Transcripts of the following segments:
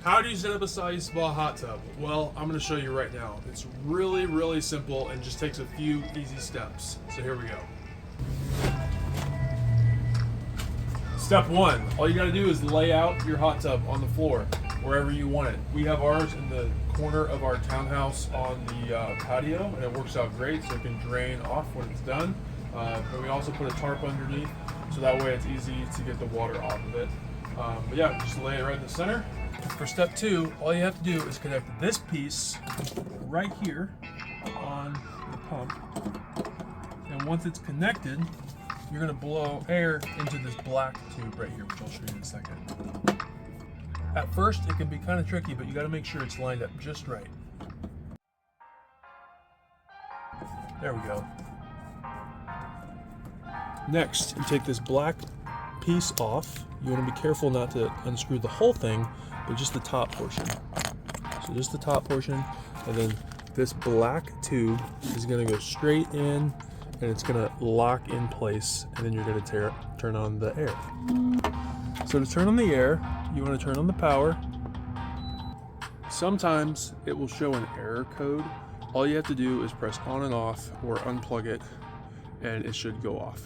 How do you set up a Saluspa hot tub? Well, I'm going to show you right now. It's really, really simple and just takes a few easy steps. So here we go. Step one, all you got to do is lay out your hot tub on the floor, wherever you want it. We have ours in the corner of our townhouse on the patio, and it works out great, so it can drain off when it's done. But we also put a tarp underneath, so that way it's easy to get the water off of it. But yeah, just lay it right in the center. For step two, all you have to do is connect this piece right here on the pump. And once it's connected, you're gonna blow air into this black tube right here, which I'll show you in a second. At first, it can be kind of tricky, but you gotta make sure it's lined up just right. There we go. Next, you take this black piece off. You want to be careful not to unscrew the whole thing, but just the top portion. So just the top portion, and then this black tube is going to go straight in, and it's going to lock in place, and then you're going to turn on the air. So to turn on the air, you want to turn on the power. Sometimes it will show an error code. All you have to do is press on and off or unplug it, and it should go off.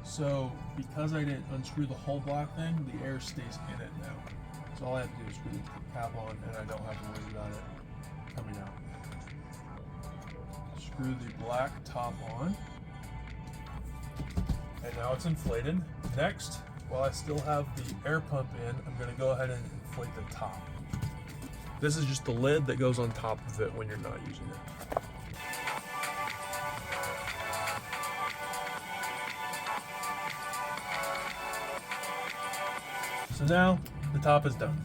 So because I didn't unscrew the whole black thing, the air stays in it now. So all I have to do is screw the cap on, and I don't have to worry about it coming out. Screw the black top on, and now it's inflated. Next, while I still have the air pump in, I'm going to go ahead and inflate the top. This is just the lid that goes on top of it when you're not using it. So now the top is done.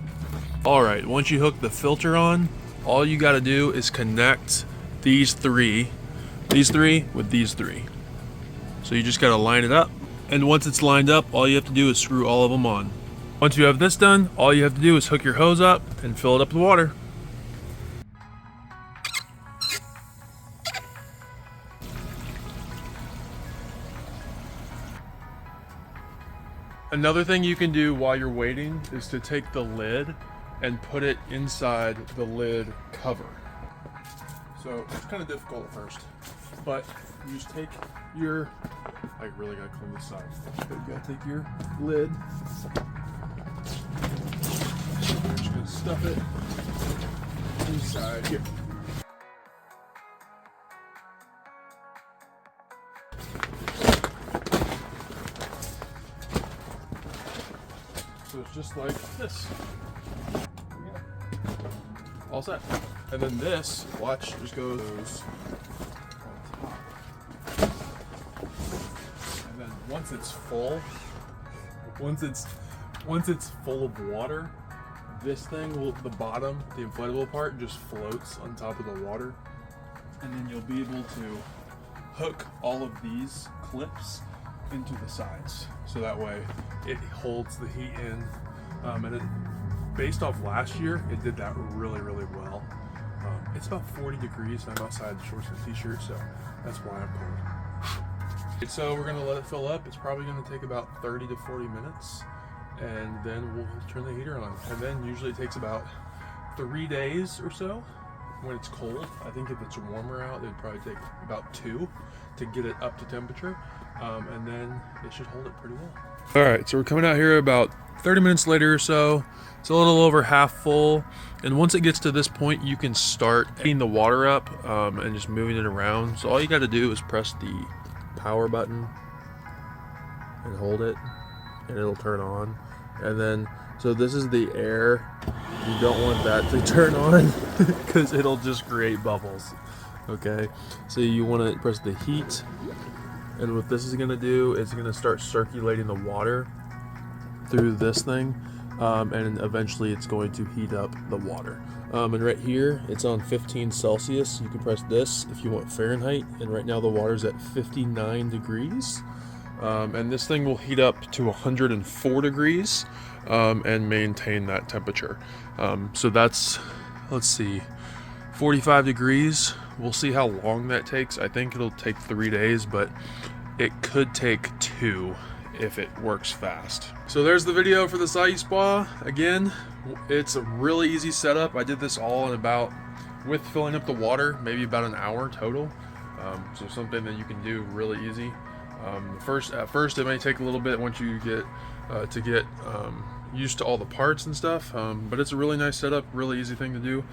All right, once you hook the filter on, all you got to do is connect these three with these three. So you just got to line it up, and once it's lined up, all you have to do is screw all of them on. Once you have this done, all you have to do is hook your hose up and fill it up with water. Another thing you can do while you're waiting is to take the lid and put it inside the lid cover. So it's kind of difficult at first, but you just take your, I really gotta clean this side, but you gotta take your lid, you're just gonna stuff it inside here. So it's just like this. All set. And then this, watch, just goes on top. And then once it's full, once it's full of water, this thing will, the bottom, the inflatable part, just floats on top of the water. And then you'll be able to hook all of these clips into the sides, so that way it holds the heat in, and based off last year, it did that really, really well. It's about 40 degrees, and I'm outside in shorts and t-shirt, so that's why I'm cold. So we're gonna let it fill up. It's probably gonna take about 30 to 40 minutes, and then we'll turn the heater on. And then usually it takes about 3 days or so when it's cold. I think if it's warmer out, it'd probably take about 2 to get it up to temperature. And then it should hold it pretty well. All right, so we're coming out here about 30 minutes later or so. It's a little over half full. And once it gets to this point, you can start heating the water up and just moving it around. So all you got to do is press the power button and hold it, and it'll turn on. And then, so this is the air. You don't want that to turn on because it'll just create bubbles. Okay, so you want to press the heat. And what this is going to do is going to start circulating the water through this thing, and eventually it's going to heat up the water. And right here, it's on 15 Celsius. You can press this if you want Fahrenheit, and right now the water's at 59 degrees. And this thing will heat up to 104 degrees and maintain that temperature. So that's, let's see, 45 degrees. We'll see how long that takes. I think it'll take 3 days, but it could take 2 if it works fast. So there's the video for the Saluspa. Again, it's a really easy setup. I did this all in about, with filling up the water, maybe about an hour total. So something that you can do really easy. At first it may take a little bit once you get used to all the parts and stuff, but it's a really nice setup, really easy thing to do.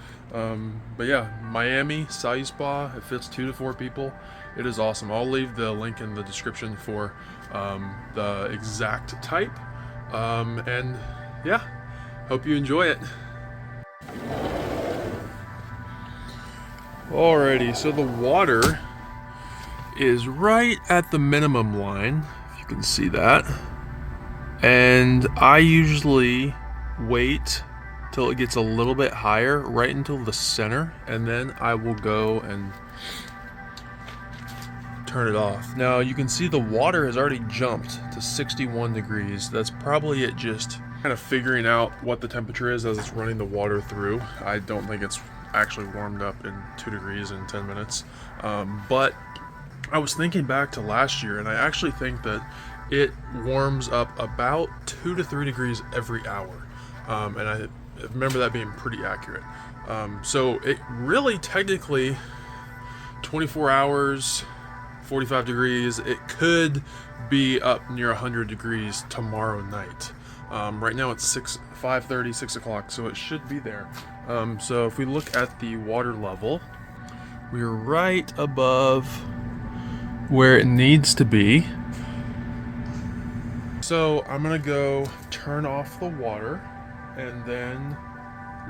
But yeah, Miami Saluspa, it fits 2 to 4 people. It is awesome. I'll leave the link in the description for the exact type, and yeah, hope you enjoy it. Alrighty, so the water is right at the minimum line, if you can see that, and I usually wait till it gets a little bit higher, right until the center, and then I will go and turn it off. Now you can see the water has already jumped to 61 degrees. That's probably it, just kind of figuring out what the temperature is as it's running the water through. I don't think it's actually warmed up in 2 degrees in 10 minutes, but I was thinking back to last year, and I actually think that it warms up about 2 to 3 degrees every hour, and I remember that being pretty accurate. So it really, technically, 24 hours, 45 degrees, it could be up near 100 degrees tomorrow night. Right now it's 5:30, 6 o'clock, so it should be there. So if we look at the water level, we're right above where it needs to be. So I'm gonna go turn off the water, and then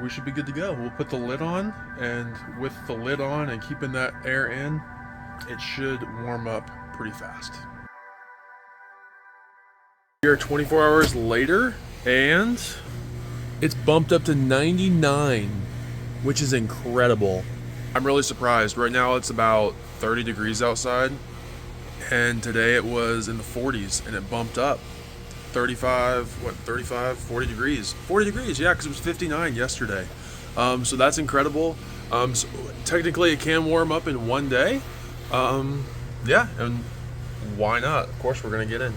we should be good to go. We'll put the lid on, and with the lid on and keeping that air in, it should warm up pretty fast. We are 24 hours later, and it's bumped up to 99, which is incredible. I'm really surprised. Right now it's about 30 degrees outside, and today it was in the 40s, and it bumped up 35, 40 degrees. 40 degrees, yeah, because it was 59 yesterday. So that's incredible. So technically it can warm up in 1 day. Yeah, and why not? Of course we're gonna get in.